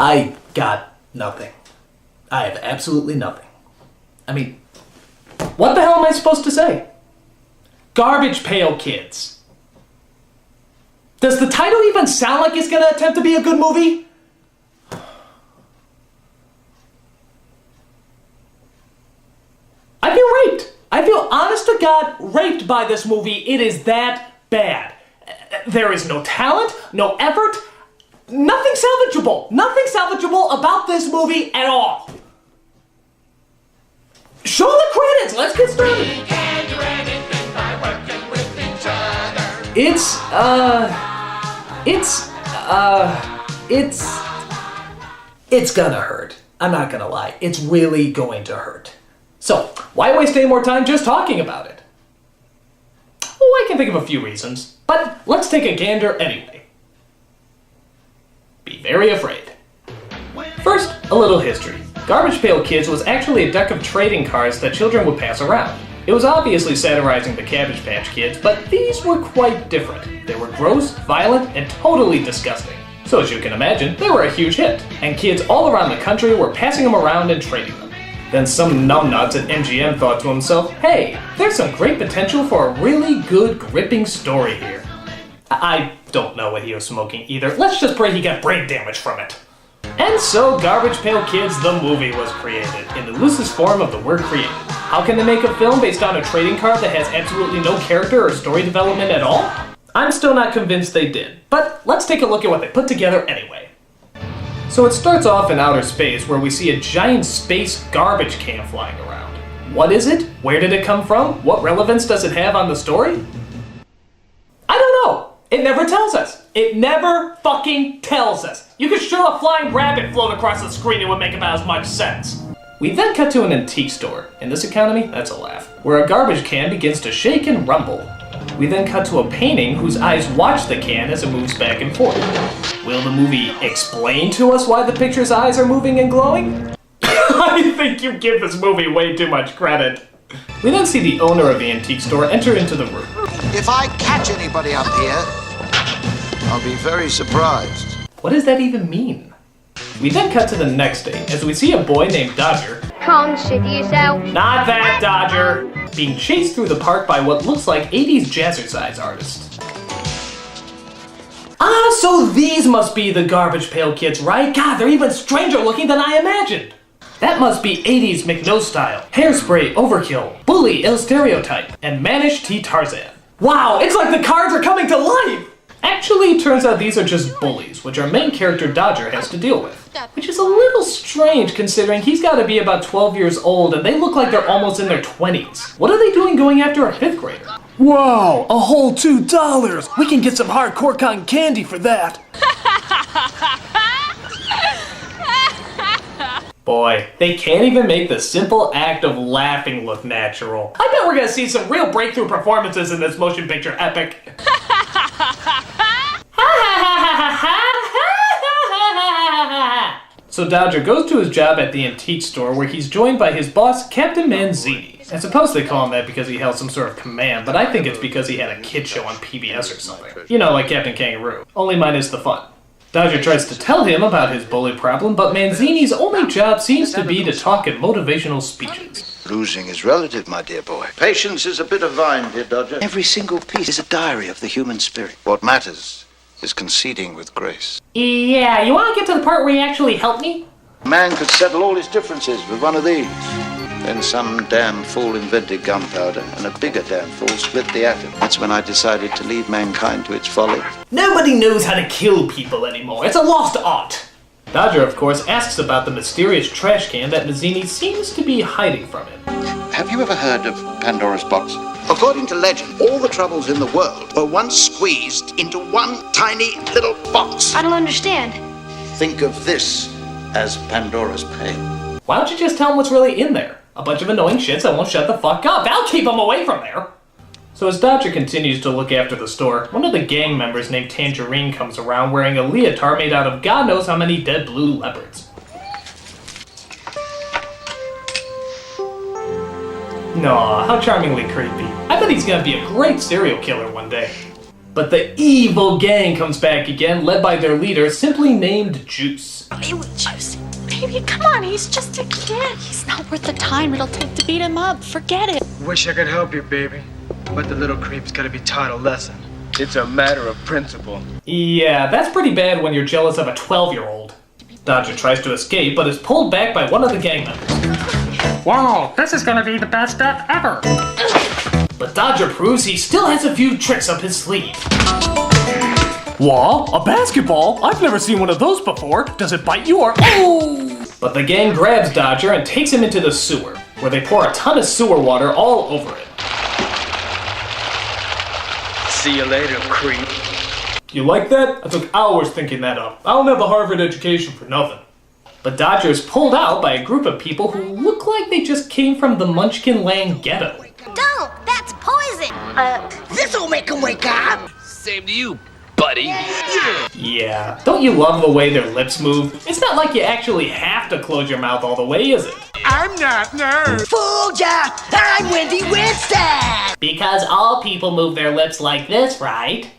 I got nothing. I have absolutely nothing. I mean, what the hell am I supposed to say? Garbage Pail Kids. Does the title even sound like it's gonna attempt to be a good movie? I feel raped. I feel, honest to God, raped by this movie. It is that bad. There is no talent, no effort, nothing salvageable. Nothing salvageable about this movie at all. Show the credits. Let's get started. We can do anything by working with each other. It's gonna hurt. I'm not gonna lie. It's really going to hurt. So, why waste any more time just talking about it? Oh, I can think of a few reasons, but let's take a gander anyway. Be very afraid. First, a little history. Garbage Pail Kids was actually a deck of trading cards that children would pass around. It was obviously satirizing the Cabbage Patch Kids, but these were quite different. They were gross, violent, and totally disgusting. So as you can imagine, they were a huge hit, and kids all around the country were passing them around and trading them. Then some numbnuts at MGM thought to himself, hey, there's some great potential for a really good, gripping story here. I don't know what he was smoking either. Let's just pray he got brain damage from it. And so Garbage Pail Kids, the movie, was created, in the loosest form of the word created. How can they make a film based on a trading card that has absolutely no character or story development at all? I'm still not convinced they did, but let's take a look at what they put together anyway. So it starts off in outer space where we see a giant space garbage can flying around. What is it? Where did it come from? What relevance does it have on the story? I don't know. It never tells us. It never fucking tells us. You could show a flying rabbit float across the screen, it would make about as much sense. We then cut to an antique store. In this economy, that's a laugh. Where a garbage can begins to shake and rumble. We then cut to a painting whose eyes watch the can as it moves back and forth. Will the movie explain to us why the picture's eyes are moving and glowing? I think you give this movie way too much credit. We then see the owner of the antique store enter into the room. If I catch anybody up here, I'll be very surprised. What does that even mean? We then cut to the next day as we see a boy named Dodger. Consider yourself. Not that Dodger! Being chased through the park by what looks like 80s jazzercise artists. Ah, so these must be the Garbage Pail Kids, right? God, they're even stranger looking than I imagined. That must be 80s McNo style, Hairspray, Overkill, Bully, Il Stereotype, and Manish T. Tarzan. Wow, it's like the cards are coming to life! Actually, it turns out these are just bullies, which our main character Dodger has to deal with. Which is a little strange considering he's got to be about 12 years old and they look like they're almost in their 20s. What are they doing going after a 5th grader? Wow, a whole $2! We can get some hardcore cotton candy for that. Boy, they can't even make the simple act of laughing look natural. I bet we're gonna see some real breakthrough performances in this motion picture epic. So Dodger goes to his job at the antique store where he's joined by his boss, Captain Manzini. I suppose they call him that because he held some sort of command, but I think it's because he had a kid show on PBS or something. You know, like Captain Kangaroo, only minus the fun. Dodger tries to tell him about his bully problem, but Manzini's only job seems to be to talk in motivational speeches. Losing is relative, my dear boy. Patience is a bit of vine, dear Dodger. Every single piece is a diary of the human spirit. What matters is conceding with grace. Yeah, you want to get to the part where you actually help me? A man could settle all his differences with one of these. Then some damn fool invented gunpowder, and a bigger damn fool split the atom. That's when I decided to leave mankind to its folly. Nobody knows how to kill people anymore. It's a lost art. Dodger, of course, asks about the mysterious trash can that Mazzini seems to be hiding from him. Have you ever heard of Pandora's box? According to legend, all the troubles in the world were once squeezed into one tiny little box. I don't understand. Think of this as Pandora's Pail. Why don't you just tell him what's really in there? A bunch of annoying shits that won't shut the fuck up. That'll keep him away from there. So as Dodger continues to look after the store, one of the gang members named Tangerine comes around wearing a leotard made out of God knows how many dead blue leopards. Aw, how charmingly creepy. I bet he's gonna be a great serial killer one day. But the evil gang comes back again, led by their leader, simply named Juice. Juice, baby, come on, he's just a kid. He's not worth the time it'll take to beat him up. Forget it. Wish I could help you, baby. But the little creep's gotta be taught a lesson. It's a matter of principle. Yeah, that's pretty bad when you're jealous of a 12-year-old. Dodger tries to escape, but is pulled back by one of the gang members. Whoa, this is gonna be the best death ever. But Dodger proves he still has a few tricks up his sleeve. What? A basketball? I've never seen one of those before. Does it bite you or... Oh! But the gang grabs Dodger and takes him into the sewer, where they pour a ton of sewer water all over him. See you later, creep. You like that? I took hours thinking that up. I don't have a Harvard education for nothing. But Dodger is pulled out by a group of people who look like they just came from the Munchkin Land ghetto. Don't! That's poison! This'll make him wake up! Same to you, buddy. Yeah, don't you love the way their lips move? It's not like you actually have to close your mouth all the way, is it? I'm not nerd. Fooled ya! I'm Wendy Winston! Because all people move their lips like this, right?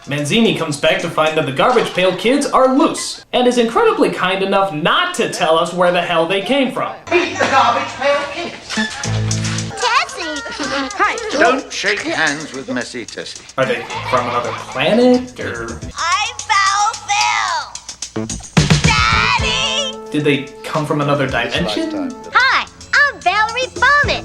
Manzini comes back to find that the Garbage Pail Kids are loose, and is incredibly kind enough not to tell us where the hell they came from. Meet the Garbage Pail Kids! Tessie! Hi. Don't shake hands with Messy Tessie. Are they from another planet, or I found Phil! Daddy! did they come from another dimension? Hi, I'm Valerie Bonnet!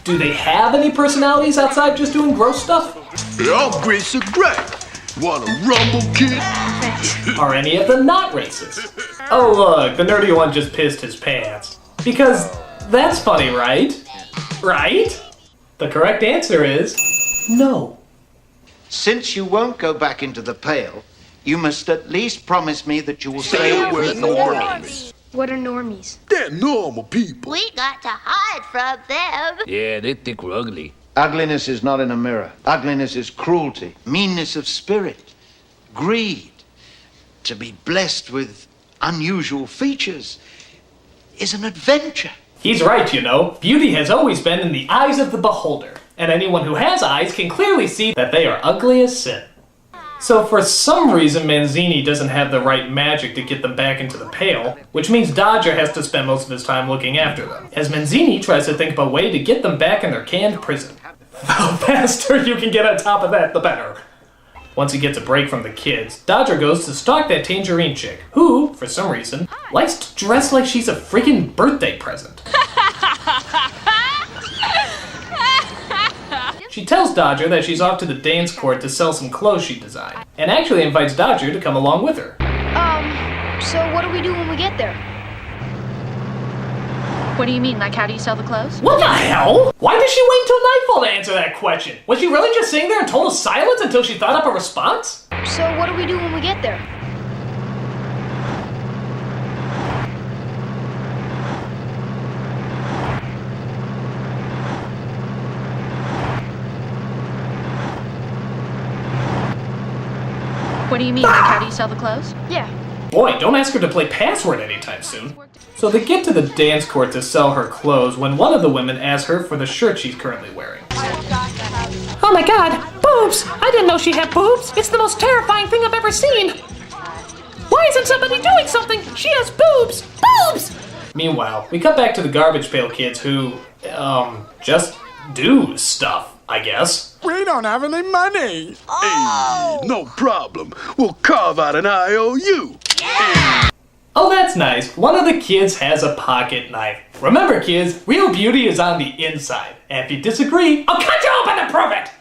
Do they have any personalities outside just doing gross stuff? I'm Grace Gray. Wanna rumble, kid? Are any of them not racist? Oh look, the nerdy one just pissed his pants. Because that's funny, right? Right? The correct answer is no. Since you won't go back into the pail, you must at least promise me that you will stay Where with the the normies? What are normies? They're normal people. We got to hide from them. Yeah, they think we're ugly. Ugliness is not in a mirror. Ugliness is cruelty, meanness of spirit, greed. To be blessed with unusual features is an adventure. He's right, you know. Beauty has always been in the eyes of the beholder. And anyone who has eyes can clearly see that they are ugly as sin. So for some reason, Manzini doesn't have the right magic to get them back into the pail, which means Dodger has to spend most of his time looking after them, as Manzini tries to think of a way to get them back in their canned prison. The faster you can get on top of that, the better. Once he gets a break from the kids, Dodger goes to stalk that tangerine chick, who, for some reason, likes to dress like she's a friggin' birthday present. She tells Dodger that she's off to the dance court to sell some clothes she designed, and actually invites Dodger to come along with her. So what do we do when we get there? What do you mean? Like, how do you sell the clothes? What the hell? Why did she wait until nightfall to answer that question? Was she really just sitting there in total silence until she thought up a response? So what do we do when we get there? What do you mean? Like, how do you sell the clothes? Yeah. Boy, don't ask her to play password anytime soon. So they get to the dance court to sell her clothes when one of the women asks her for the shirt she's currently wearing. Oh my god, boobs! I didn't know she had boobs. It's the most terrifying thing I've ever seen. Why isn't somebody doing something? She has boobs! Boobs! Meanwhile, we cut back to the Garbage Pail Kids who, just do stuff, I guess. We don't have any money. Hey, no problem. We'll carve out an IOU. Oh, that's nice. One of the kids has a pocket knife. Remember, kids, real beauty is on the inside. And if you disagree, I'll cut you open to prove it!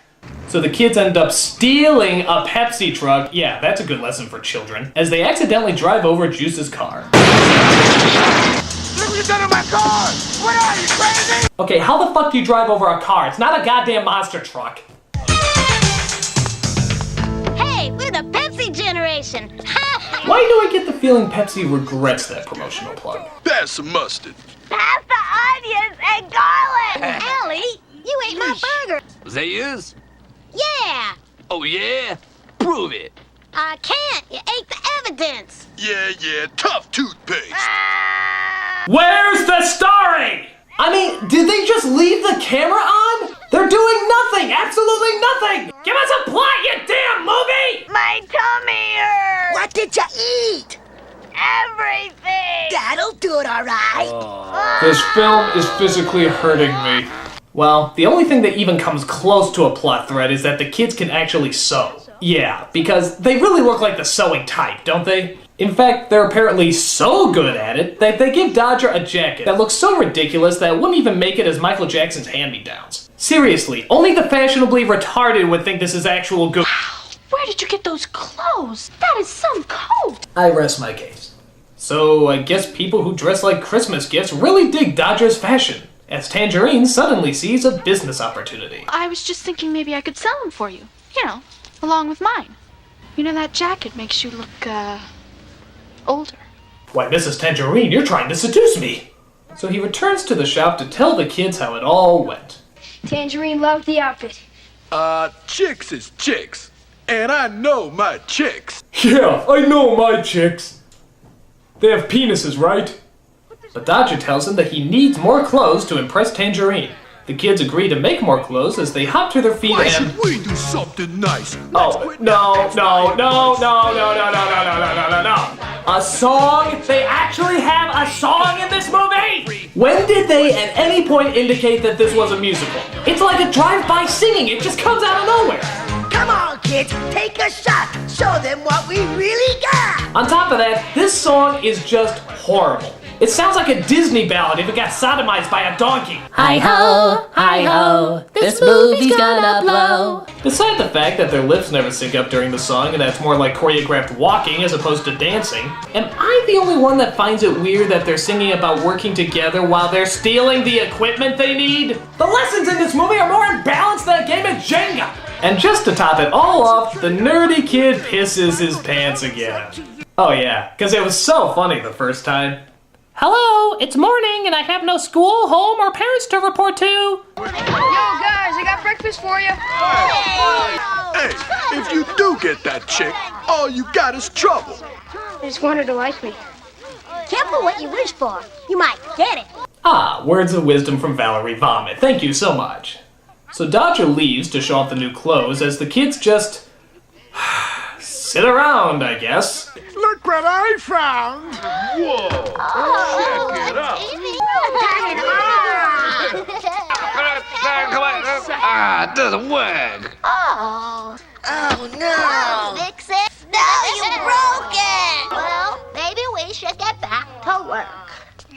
So the kids end up stealing a Pepsi truck, yeah, that's a good lesson for children, as they accidentally drive over Juice's car. Look what you done to my car! What are you, crazy? Okay, how the fuck do you drive over a car? It's not a goddamn monster truck. Hey, we're the Pepsi generation. Why do I get the feeling Pepsi regrets that promotional plug? Pass some mustard. Pass the onions and garlic. Allie, you ate my burger. Was that yours? Yeah. Oh yeah? Prove it. I can't. You ate the evidence. Yeah, tough toothpaste. Where's the starring? I mean, did they just leave the camera on? They're doing nothing, absolutely nothing! Give us a plot, you damn movie! My tummy hurts. What did you eat? Everything. That'll do it, all right. This film is physically hurting me. Well, the only thing that even comes close to a plot thread is that the kids can actually sew. Yeah, because they really look like the sewing type, don't they? In fact, they're apparently so good at it that they give Dodger a jacket that looks so ridiculous that it wouldn't even make it as Michael Jackson's hand-me-downs. Seriously, only the fashionably retarded would think this is actual good. Where did you get those clothes? That is some coat. I rest my case. So, I guess people who dress like Christmas gifts really dig Dodger's fashion, as Tangerine suddenly sees a business opportunity. I was just thinking maybe I could sell them for you. You know, along with mine. You know, that jacket makes you look, older. Why, Mrs. Tangerine, you're trying to seduce me! So he returns to the shop to tell the kids how it all went. Tangerine loved the outfit. Chicks is chicks. And I know my chicks. Yeah, I know my chicks. They have penises, right? But Dodger tells him that he needs more clothes to impress Tangerine. The kids agree to make more clothes as they hop to their feet Why and... should we do something nice? Oh, no. A song? They actually have a song in this movie? When did they at any point indicate that this was a musical? It's like a drive-by singing. It just comes out of nowhere. Come on, kids, take a shot. Show them what we really got. On top of that, this song is just horrible. It sounds like a Disney ballad if it got sodomized by a donkey. Hi-ho, this movie's gonna blow. Beside the fact that their lips never sync up during the song and that's more like choreographed walking as opposed to dancing, am I the only one that finds it weird that they're singing about working together while they're stealing the equipment they need? The lessons in this movie are more imbalanced than a game of Jenga! And just to top it all off, the nerdy kid pisses his pants again. Oh yeah, because it was so funny the first time. Hello, it's morning and I have no school, home, or parents to report to. Yo, guys, I got breakfast for you. Hey, if you do get that chick, all you got is trouble. I just want her to like me. Careful what you wish for. You might get it. Ah, words of wisdom from Valerie Vomit. Thank you so much. So Dodger leaves to show off the new clothes as the kids just sit around, I guess. Look what I found. Whoa. Check it out. It doesn't work. Oh no. Fix it. No, you broke it. Well, maybe we should get back to work.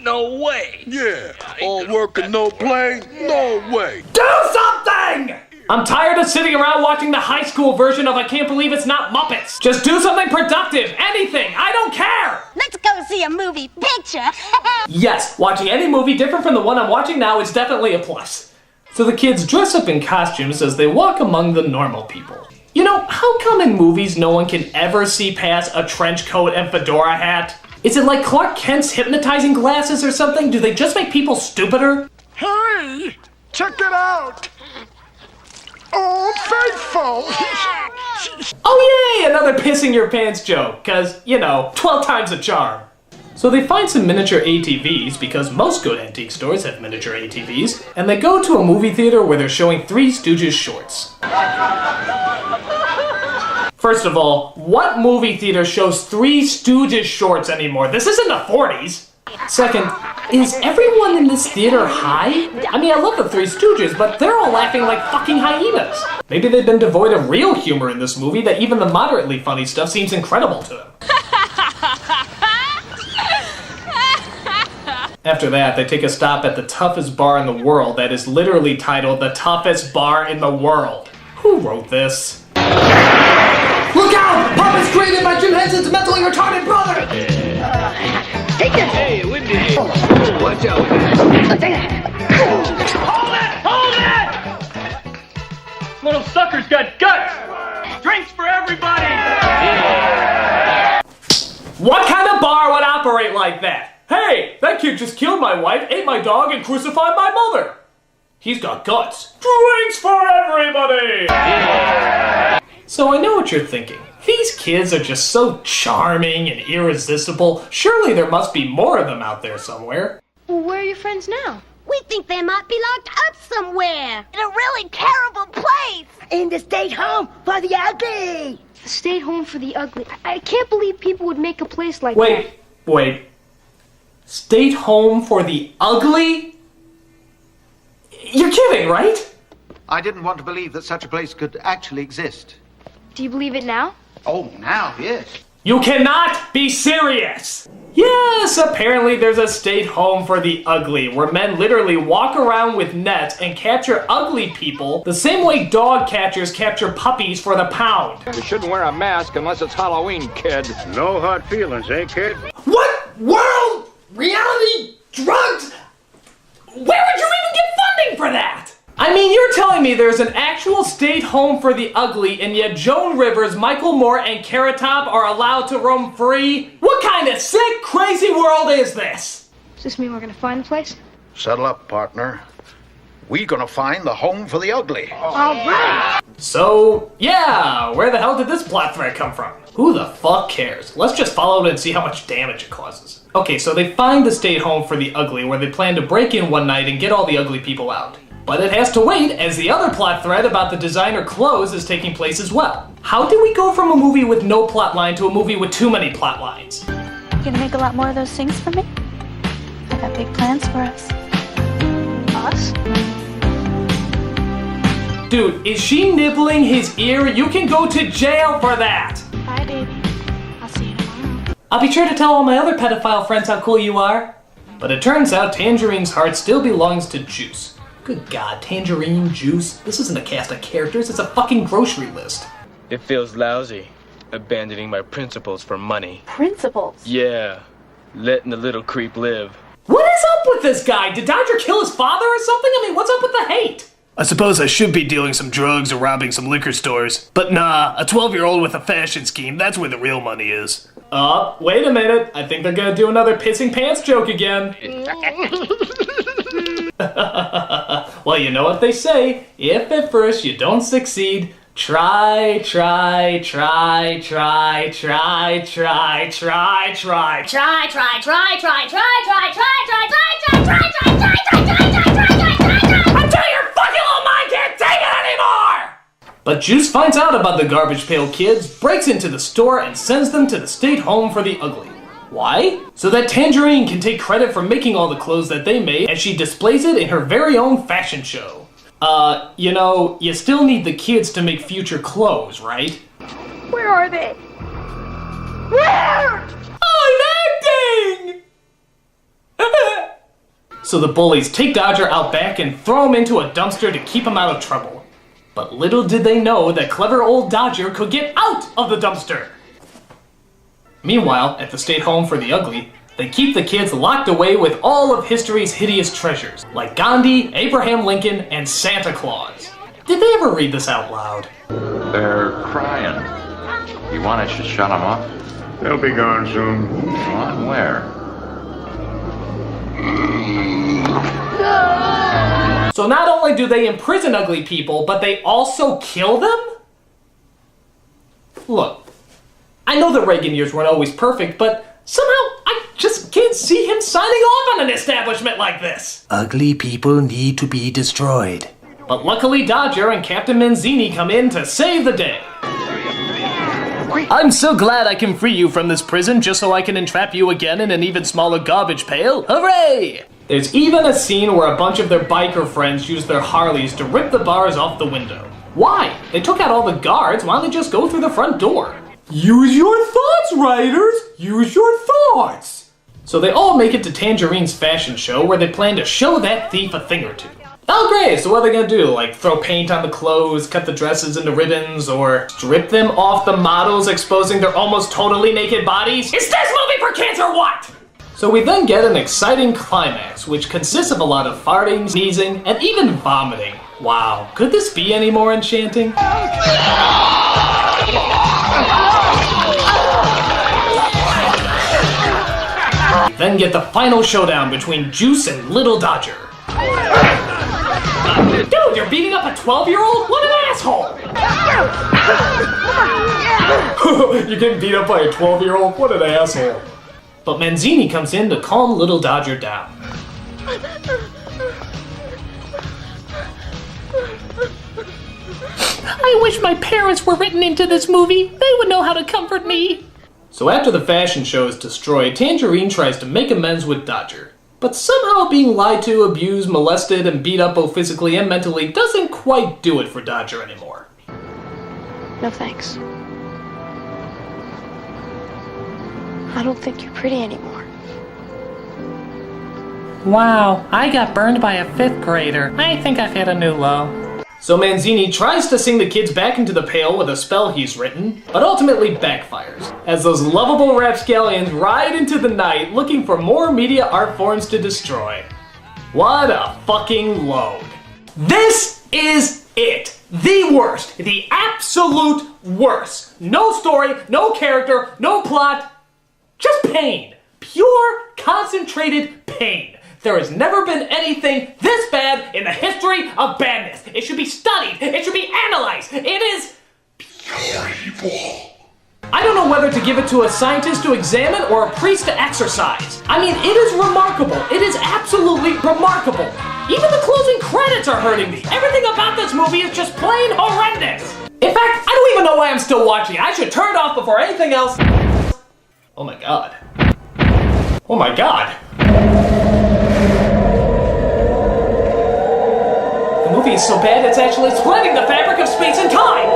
No way. Yeah, all work and no play? No way. Do something! I'm tired of sitting around watching the high school version of I Can't Believe It's Not Muppets. Just do something productive, anything, I don't care! Let's go see a movie picture. Yes, watching any movie different from the one I'm watching now is definitely a plus. So the kids dress up in costumes as they walk among the normal people. You know, how come in movies no one can ever see past a trench coat and fedora hat? Is it like Clark Kent's hypnotizing glasses or something? Do they just make people stupider? Hey, check it out. Old Faithful. Oh yay, another pissing your pants joke, cause, you know, 12 times a charm. So they find some miniature ATVs, because most good antique stores have miniature ATVs, and they go to a movie theater where they're showing Three Stooges shorts. First of all, what movie theater shows Three Stooges shorts anymore? This isn't the 40s. Second, is everyone in this theater high? I mean, I love the Three Stooges, but they're all laughing like fucking hyenas. Maybe they've been devoid of real humor in this movie that even the moderately funny stuff seems incredible to them. After that, they take a stop at the toughest bar in the world that is literally titled The Toughest Bar in the World. Who wrote this? Look out! Papa's created by Jim Henson's mentally retarded brother! Take this. Hey, Wendy. Watch out with that. Hold it! Little sucker's got guts. Drinks for everybody. What kind of bar would operate like that? Hey, that kid just killed my wife, ate my dog, and crucified my mother. He's got guts. Drinks for everybody! So I know what you're thinking. These kids are just so charming and irresistible. Surely there must be more of them out there somewhere. Well, where are your friends now? We think they might be locked up somewhere. In a really terrible place. In the state home for the ugly. The state home for the ugly. I can't believe people would make a place like that. Wait. State home for the ugly? You're kidding, right? I didn't want to believe that such a place could actually exist. Do you believe it now? Oh, now, yes. You cannot be serious! Yes, apparently there's a state home for the ugly, where men literally walk around with nets and capture ugly people the same way dog catchers capture puppies for the pound. You shouldn't wear a mask unless it's Halloween, kid. No hard feelings, eh, kid? What world? Reality? Drugs? Where would you even get funding for that? I mean, you're telling me there's an actual state home for the ugly, and yet Joan Rivers, Michael Moore, and Carrot Top are allowed to roam free? What kind of sick, crazy world is this? Does this mean we're gonna find the place? Settle up, partner. We gonna find the home for the ugly. All right. So, yeah, where the hell did this plot thread come from? Who the fuck cares? Let's just follow it and see how much damage it causes. Okay, so they find the state home for the ugly, where they plan to break in one night and get all the ugly people out. But it has to wait, as the other plot thread about the designer clothes is taking place as well. How do we go from a movie with no plot line to a movie with too many plot lines? You gonna make a lot more of those things for me? I got big plans for us. Us? Dude, is she nibbling his ear? You can go to jail for that! Bye, baby. I'll see you tomorrow. I'll be sure to tell all my other pedophile friends how cool you are. But it turns out Tangerine's heart still belongs to Juice. Good God, Tangerine, Juice. This isn't a cast of characters, it's a fucking grocery list. It feels lousy, abandoning my principles for money. Principles? Yeah, letting the little creep live. What is up with this guy? Did Dodger kill his father or something? I mean, what's up with the hate? I suppose I should be dealing some drugs or robbing some liquor stores. But nah, a 12-year-old with a fashion scheme, that's where the real money is. Wait a minute. I think they're gonna do another pissing pants joke again. Well, you know what they say. If at first you don't succeed, try. Try. Until your fucking little mind can't take it anymore! But Juice finds out about the Garbage Pail Kids, breaks into the store, and sends them to the state home for the ugly. Why? So that Tangerine can take credit for making all the clothes that they made, and she displays it in her very own fashion show. You know, you still need the kids to make future clothes, right? Where are they? Where? I'm acting! So the bullies take Dodger out back and throw him into a dumpster to keep him out of trouble. But little did they know that clever old Dodger could get out of the dumpster. Meanwhile, at the state home for the ugly, they keep the kids locked away with all of history's hideous treasures, like Gandhi, Abraham Lincoln, and Santa Claus. Did they ever read this out loud? They're crying. You want us to shut them up? They'll be gone soon. On where? So not only do they imprison ugly people, but they also kill them? Look, I know the Reagan years weren't always perfect, but somehow I just can't see him signing off on an establishment like this. Ugly people need to be destroyed. But luckily Dodger and Captain Manzini come in to save the day. I'm so glad I can free you from this prison just so I can entrap you again in an even smaller garbage pail. Hooray! There's even a scene where a bunch of their biker friends use their Harleys to rip the bars off the window. Why? They took out all the guards, why don't they just go through the front door? Use your thoughts, writers! Use your thoughts! So they all make it to Tangerine's fashion show where they plan to show that thief a thing or two. Oh great, so what are they gonna do? Like throw paint on the clothes, cut the dresses into ribbons, or strip them off the models, exposing their almost totally naked bodies? Is this movie for kids or what? So we then get an exciting climax, which consists of a lot of farting, sneezing, and even vomiting. Wow, could this be any more enchanting? We then get the final showdown between Juice and Little Dodger. Dude, you're beating up a 12-year-old? What an asshole! You're getting beat up by a 12-year-old? What an asshole. But Manzini comes in to calm Little Dodger down. I wish my parents were written into this movie. They would know how to comfort me. So after the fashion show is destroyed, Tangerine tries to make amends with Dodger. But somehow being lied to, abused, molested, and beat up both physically and mentally doesn't quite do it for Dodger anymore. No thanks. I don't think you're pretty anymore. Wow, I got burned by a 5th grader. I think I've hit a new low. So Manzini tries to sing the kids back into the Pail with a spell he's written, but ultimately backfires, as those lovable rapscallions ride into the night looking for more media art forms to destroy. What a fucking load. This is it! The worst! The absolute worst! No story, no character, no plot, just pain. Pure, concentrated pain. There has never been anything this bad in the history of badness. It should be studied. It should be analyzed. It is pure evil. I don't know whether to give it to a scientist to examine or a priest to exercise. I mean, it is remarkable. It is absolutely remarkable. Even the closing credits are hurting me. Everything about this movie is just plain horrendous. In fact, I don't even know why I'm still watching it. I should turn it off before anything else. Oh my god. Oh my god. The movie is so bad it's actually splitting the fabric of space and time!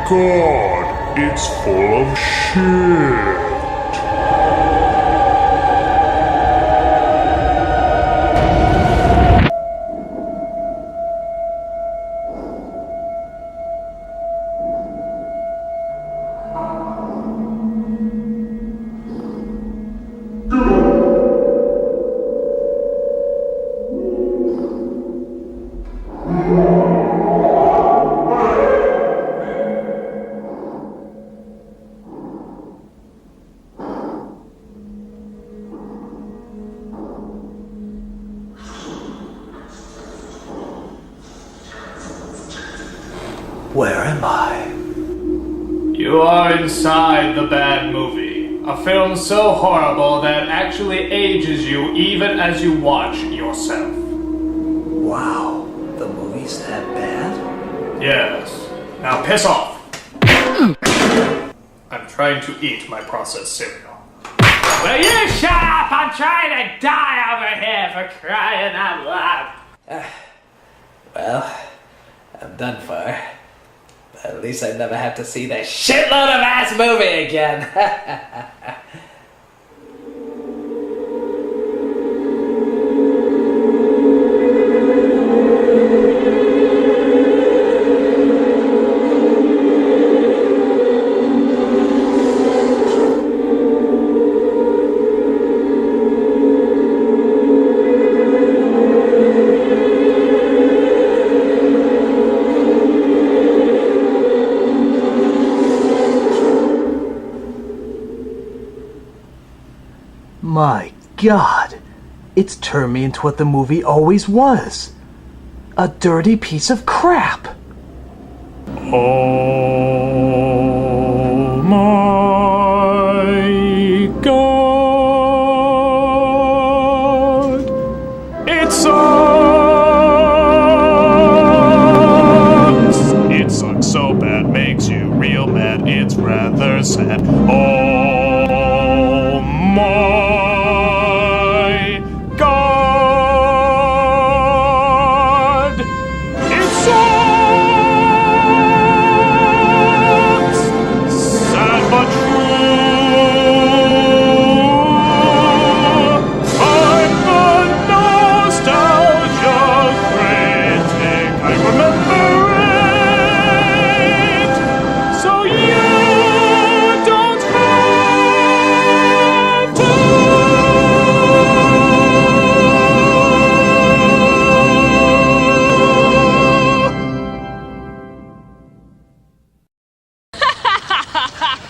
God, it's full of shit. Where am I? You are inside the bad movie. A film so horrible that actually ages you even as you watch yourself. Wow, the movie's that bad? Yes. Now piss off. I'm trying to eat my processed cereal. Will you shut up? I'm trying to die over here for crying out loud. Well, I'm done for. But at least I never have to see that shitload of ass movie again. My God, it's turned me into what the movie always was. A dirty piece of crap. Oh my God, it sucks. It sucks so bad, makes you real mad. It's rather sad. Oh my God, it sucks. Sad but true. I'm a nostalgia critic. I remember it. So you don't have to. Ha!